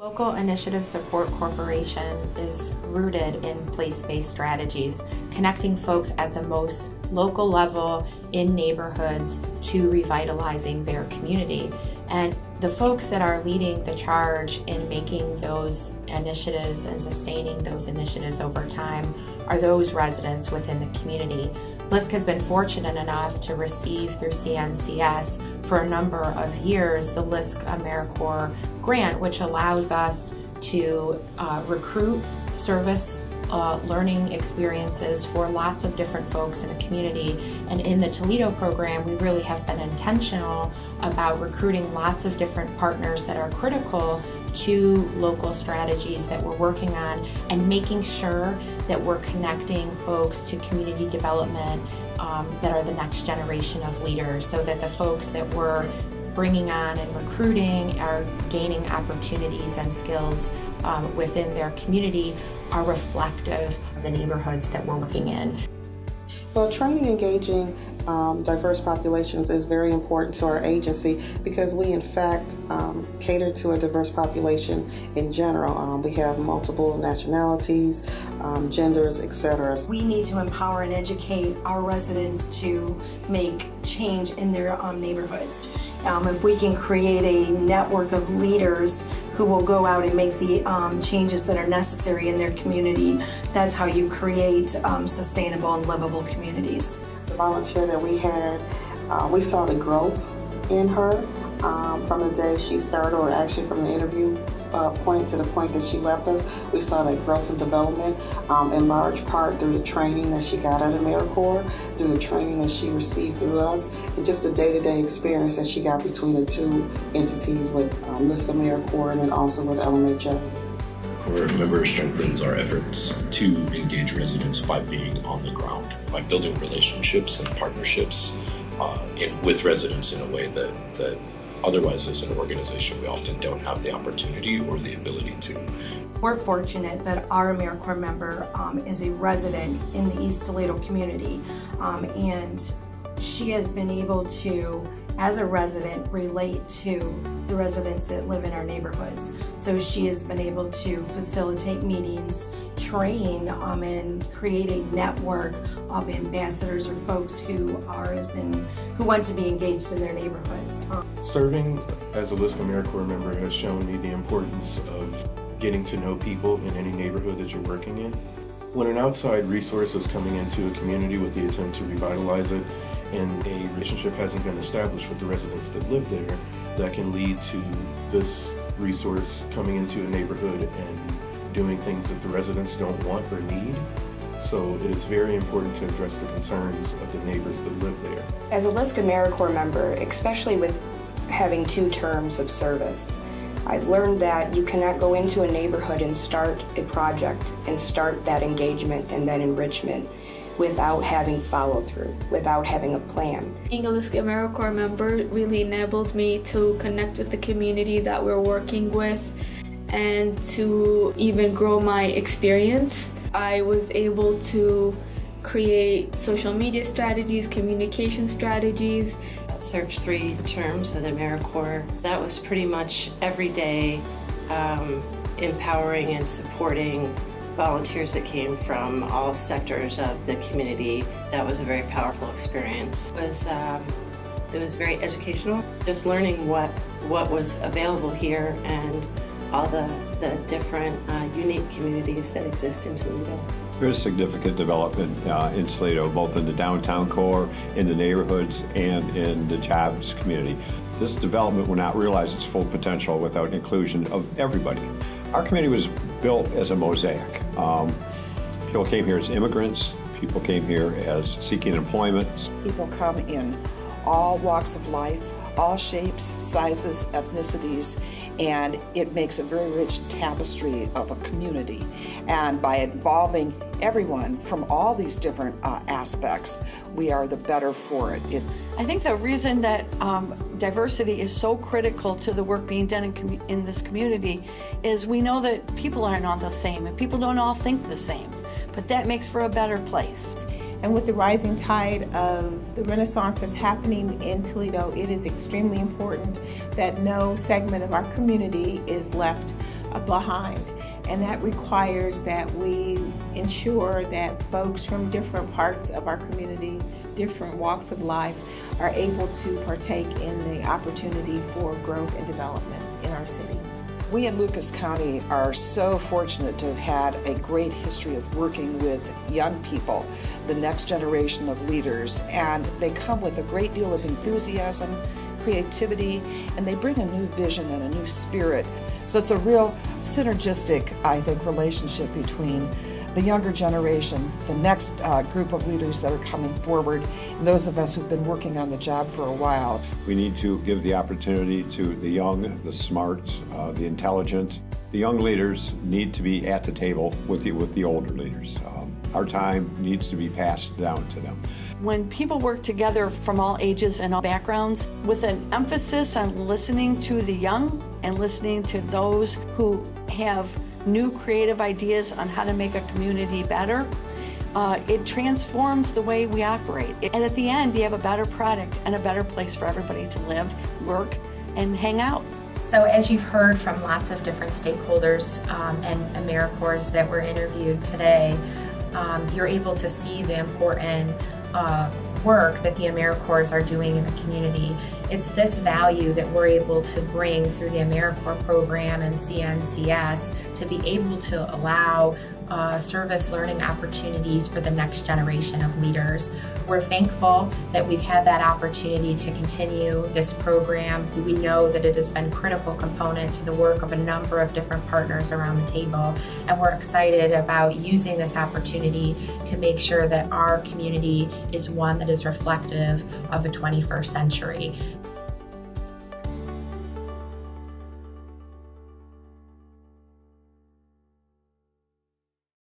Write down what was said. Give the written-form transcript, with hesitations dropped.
Local Initiative Support Corporation is rooted in place-based strategies, connecting folks at the most local level in neighborhoods to revitalizing their community. And the folks that are leading the charge in making those initiatives and sustaining those initiatives over time are those residents within the community. LISC has been fortunate enough to receive through CNCS for a number of years the LISC AmeriCorps grant, which allows us to recruit service learning experiences for lots of different folks in the community. And in the Toledo program, we really have been intentional about recruiting lots of different partners that are critical to local strategies that we're working on and making sure that we're connecting folks to community development that are the next generation of leaders, so that the folks that we're bringing on and recruiting are gaining opportunities and skills within their community are reflective of the neighborhoods that we're working in. Well, training and engaging diverse populations is very important to our agency because we, in fact, cater to a diverse population in general. We have multiple nationalities, genders, etc. We need to empower and educate our residents to make change in their neighborhoods. If we can create a network of leaders who will go out and make the changes that are necessary in their community, that's how you create sustainable and livable communities. The volunteer that we had, we saw the growth in her from the day she started, or actually from the interview point to the point that she left us. We saw that growth and development in large part through the training that she got at AmeriCorps, through the training that she received through us, and just the day-to-day experience that she got between the two entities with LISC AmeriCorps and then also with LMHA. Our member strengthens our efforts to engage residents by being on the ground, by building relationships and partnerships with residents in a way that otherwise as an organization we often don't have the opportunity or the ability to. We're fortunate that our AmeriCorps member is a resident in the East Toledo community, and she has been able to, as a resident, relate to the residents that live in our neighborhoods. So she has been able to facilitate meetings, train, and create a network of ambassadors or folks who want to be engaged in their neighborhoods. Serving as a LISC AmeriCorps member has shown me the importance of getting to know people in any neighborhood that you're working in. When an outside resource is coming into a community with the intent to revitalize it, and a relationship hasn't been established with the residents that live there, that can lead to this resource coming into a neighborhood and doing things that the residents don't want or need. So it is very important to address the concerns of the neighbors that live there. As a LISC AmeriCorps member, especially with having 2 terms of service, I've learned that you cannot go into a neighborhood and start a project and start that engagement and that enrichment without having follow-through, without having a plan. Being a LISC AmeriCorps member really enabled me to connect with the community that we're working with and to even grow my experience. I was able to create social media strategies, communication strategies. Served 3 terms with AmeriCorps. That was pretty much every day empowering and supporting volunteers that came from all sectors of the community. That was a very powerful experience. It was very educational, just learning what was available here and all the different unique communities that exist in Toledo. There's significant development in Toledo, both in the downtown core, in the neighborhoods, and in the jobs community. This development will not realize its full potential without inclusion of everybody. Our community was built as a mosaic. People came here as immigrants, people came here as seeking employment. People come in all walks of life, all shapes, sizes, ethnicities, and it makes a very rich tapestry of a community. And by involving everyone from all these different aspects, we are the better for it. I think the reason that diversity is so critical to the work being done in this community is we know that people aren't all the same and people don't all think the same, but that makes for a better place. And with the rising tide of the Renaissance that's happening in Toledo, it is extremely important that no segment of our community is left behind. And that requires that we ensure that folks from different parts of our community, different walks of life, are able to partake in the opportunity for growth and development in our city. We in Lucas County are so fortunate to have had a great history of working with young people, the next generation of leaders, and they come with a great deal of enthusiasm, creativity, and they bring a new vision and a new spirit. So it's a real synergistic, I think, relationship between the younger generation, the next group of leaders that are coming forward, and those of us who've been working on the job for a while. We need to give the opportunity to the young, the smart, the intelligent. The young leaders need to be at the table with the older leaders. Our time needs to be passed down to them. When people work together from all ages and all backgrounds, with an emphasis on listening to the young and listening to those who have new creative ideas on how to make a community better, it transforms the way we operate. And at the end, you have a better product and a better place for everybody to live, work, and hang out. So as you've heard from lots of different stakeholders and AmeriCorps that were interviewed today, you're able to see the important work that the AmeriCorps are doing in the community. It's this value that we're able to bring through the AmeriCorps program and CNCS to be able to allow service learning opportunities for the next generation of leaders. We're thankful that we've had that opportunity to continue this program. We know that it has been a critical component to the work of a number of different partners around the table, and we're excited about using this opportunity to make sure that our community is one that is reflective of the 21st century.